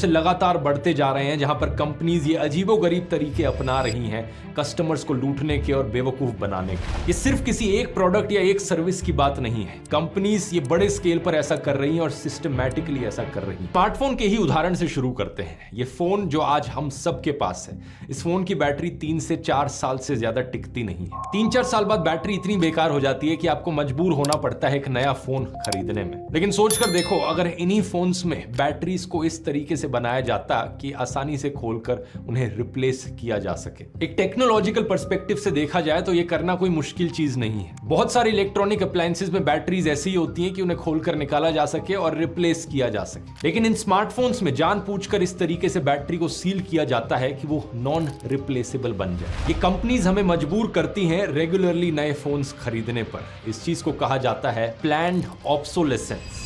से लगातार बढ़ते जा रहे हैं, जहां पर कंपनीज ये अजीबोगरीब तरीके अपना रही हैं कस्टमर्स को लूटने के और बेवकूफ बनाने के। ये सिर्फ किसी एक प्रोडक्ट या एक सर्विस की बात नहीं है, कंपनीज ये बड़े स्केल पर ऐसा कर रही हैं और सिस्टमैटिकली ऐसा कर रही हैं। स्मार्टफोन के ही उदाहरण से शुरू करते हैं। ये फोन जो आज हम सबके पास है, इस फोन की बैटरी 3 से 4 साल से ज्यादा टिकती नहीं है। 3-4 साल बाद बैटरी इतनी बेकार हो जाती है कि आपको मजबूर होना पड़ता है एक नया फोन खरीदने में। लेकिन सोचकर देखो, अगर इन्हीं फोन्स में बैटरीज को इस तरीके से बनाया जाता कि आसानी से खोलकर उन्हें रिप्लेस किया जा सके। एक टेक्नोलॉजिकल पर्सपेक्टिव से देखा जाए तो यह करना कोई मुश्किल चीज नहीं है। बहुत सारे इलेक्ट्रॉनिक अप्लायंसेस में बैटरीज ऐसी ही होती हैं कि उन्हें खोलकर निकाला जा सके और रिप्लेस किया जा सके। लेकिन इन स्मार्टफोन्स में जानबूझकर इस तरीके से बैटरी को सील किया जाता है कि वो नॉन रिप्लेसेबल बन जाए। ये कंपनीज हमें मजबूर करती हैं रेगुलरली नए फोन्स खरीदने पर। इस चीज को कहा जाता है प्लान्ड ऑब्सोलेसेंस।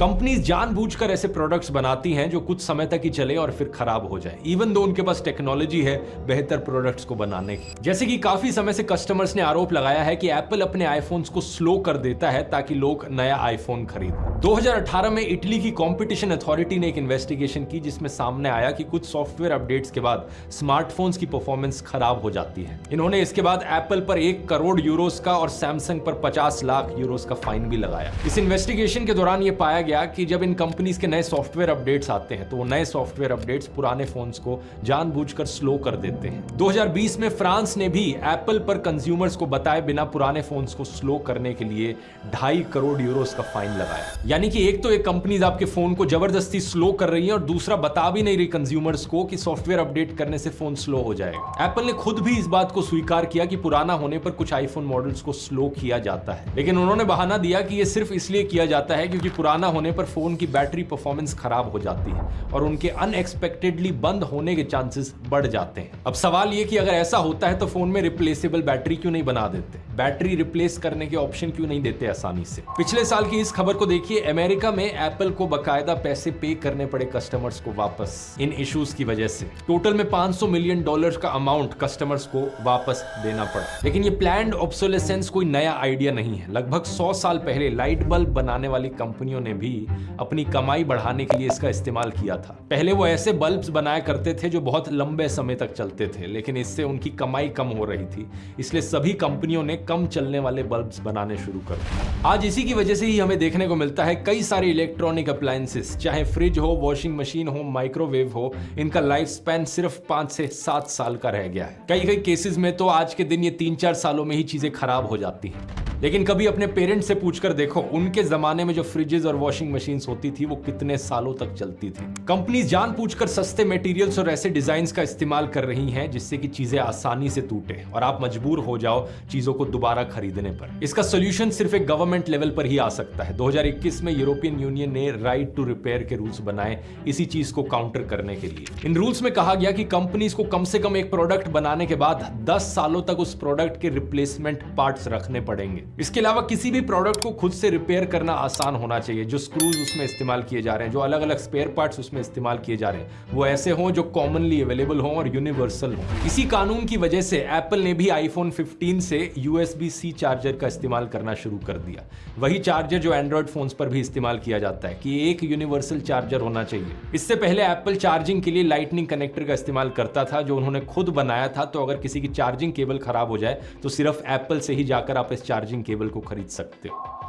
कंपनीज जानबूझकर ऐसे प्रोडक्ट्स बनाती हैं जो कुछ समय तक ही चले और फिर खराब हो जाए, इवन दो उनके पास टेक्नोलॉजी है बेहतर प्रोडक्ट्स को बनाने की। जैसे कि काफी समय से कस्टमर्स ने आरोप लगाया है कि एप्पल अपने आईफोन्स को स्लो कर देता है ताकि लोग नया आईफोन खरीदें। 2018 में इटली की कॉम्पिटिशन अथॉरिटी ने एक इन्वेस्टिगेशन की जिसमें सामने आया कि कुछ सॉफ्टवेयर अपडेट्स के बाद स्मार्टफोन्स की परफॉर्मेंस खराब हो जाती है। इन्होंने इसके बाद एप्पल पर 1 करोड़ यूरोस का और सैमसंग पर 50 लाख यूरोस का फाइन भी लगाया। इस इन्वेस्टिगेशन के दौरान यह पाया गया कि जब इन कंपनीज के नए सॉफ्टवेयर अपडेट्स आते हैं तो वो नए सॉफ्टवेयर अपडेट्स पुराने फोन्स को जानबूझकर स्लो कर देते हैं। 2020 में फ्रांस ने भी एप्पल पर कंज्यूमर्स को बताए बिना पुराने फोन्स को स्लो करने के लिए 2.5 करोड़ यूरोस का फाइन लगाया। यानी कि एक तो एक कंपनीज आपके फोन को जबरदस्ती स्लो कर रही है और दूसरा बता भी नहीं रही कंज्यूमर्स को कि सॉफ्टवेयर अपडेट करने से फोन स्लो हो जाएगा। एप्पल ने खुद भी इस बात को स्वीकार किया कि पुराना होने पर कुछ आईफोन मॉडल्स को स्लो किया जाता है, लेकिन उन्होंने बहाना दिया कि यह सिर्फ इसलिए किया जाता है क्योंकि पुराना होने पर फोन की बैटरी परफॉर्मेंस खराब हो जाती है और उनके अनएक्सपेक्टेडली बंद होने के चांसेस बढ़ जाते हैं। अब सवाल यह कि अगर ऐसा होता है तो फोन में रिप्लेसेबल बैटरी क्यों नहीं बना देते, बैटरी रिप्लेस करने के ऑप्शन क्यों नहीं देते आसानी से। पिछले साल की इस खबर को देखिए, अमेरिका में एप्पल को बकायदा पैसे पे करने पड़े कस्टमर्स को वापस इन इश्यूज की वजह से। टोटल में $500 मिलियन का अमाउंट कस्टमर्स को वापस देना पड़ा। लेकिन ये प्लान्ड ऑब्सोलेसेंस कोई नया आइडिया नहीं है। लगभग 100 साल पहले लाइट बल्ब बनाने वाली कंपनियों ने भी अपनी कमाई बढ़ाने के लिए इसका इस्तेमाल किया था। पहले वो ऐसे बल्ब्स बनाया करते थे जो बहुत लंबे समय तक चलते थे, लेकिन इससे उनकी कमाई कम हो रही थी, इसलिए सभी कंपनियों ने कम चलने वाले बल्ब्स बनाने शुरू कर दिए। आज इसी की वजह से ही हमें देखने को मिलता है कई सारे इलेक्ट्रॉनिक अप्लायंसेस, चाहे फ्रिज हो, वॉशिंग मशीन हो, माइक्रोवेव हो, इनका लाइफ स्पैन सिर्फ 5 से 7 साल का रह गया है। कई केसेस में तो आज के दिन ये 3-4 सालों में ही चीजें खराब हो जाती हैं। लेकिन कभी अपने पेरेंट्स से पूछकर देखो, उनके जमाने में जो फ्रिजेस और वॉशिंग मशीन्स होती थी वो कितने सालों तक चलती थी। कंपनीज जानबूझकर सस्ते मटेरियल्स और ऐसे डिजाइन्स का इस्तेमाल कर रही हैं जिससे कि चीजें आसानी से टूटे और आप मजबूर हो जाओ चीजों को दोबारा खरीदने पर। इसका सोल्यूशन सिर्फ एक गवर्नमेंट लेवल पर ही आ सकता है। 2021 में यूरोपियन यूनियन ने राइट टू रिपेयर के रूल्स बनाए इसी चीज को काउंटर करने के लिए। इन रूल्स में कहा गया कि कंपनीज को कम से कम एक प्रोडक्ट बनाने के बाद 10 सालों तक उस प्रोडक्ट के रिप्लेसमेंट पार्ट्स रखने पड़ेंगे। इसके अलावा किसी भी प्रोडक्ट को खुद से रिपेयर करना आसान होना चाहिए। जो स्क्रूज उसमें इस्तेमाल किए जा रहे हैं, जो अलग अलग स्पेयर पार्ट्स उसमें इस्तेमाल किए जा रहे हैं, वो ऐसे हों जो कॉमनली अवेलेबल हों और यूनिवर्सल हों। इसी कानून की वजह से एप्पल ने भी आईफोन 15 से USB-C चार्जर का इस्तेमाल करना शुरू कर दिया। वही चार्जर जो एंड्रॉइड फोन्स पर भी इस्तेमाल किया जाता है कि एक यूनिवर्सल चार्जर होना चाहिए। इससे पहले एप्पल चार्जिंग के लिए लाइटनिंग कनेक्टर का इस्तेमाल करता था जो उन्होंने खुद बनाया था। तो अगर किसी की चार्जिंग केबल खराब हो जाए तो सिर्फ एप्पल से ही जाकर आप इस चार्जिंग केबल को खरीद सकते हो।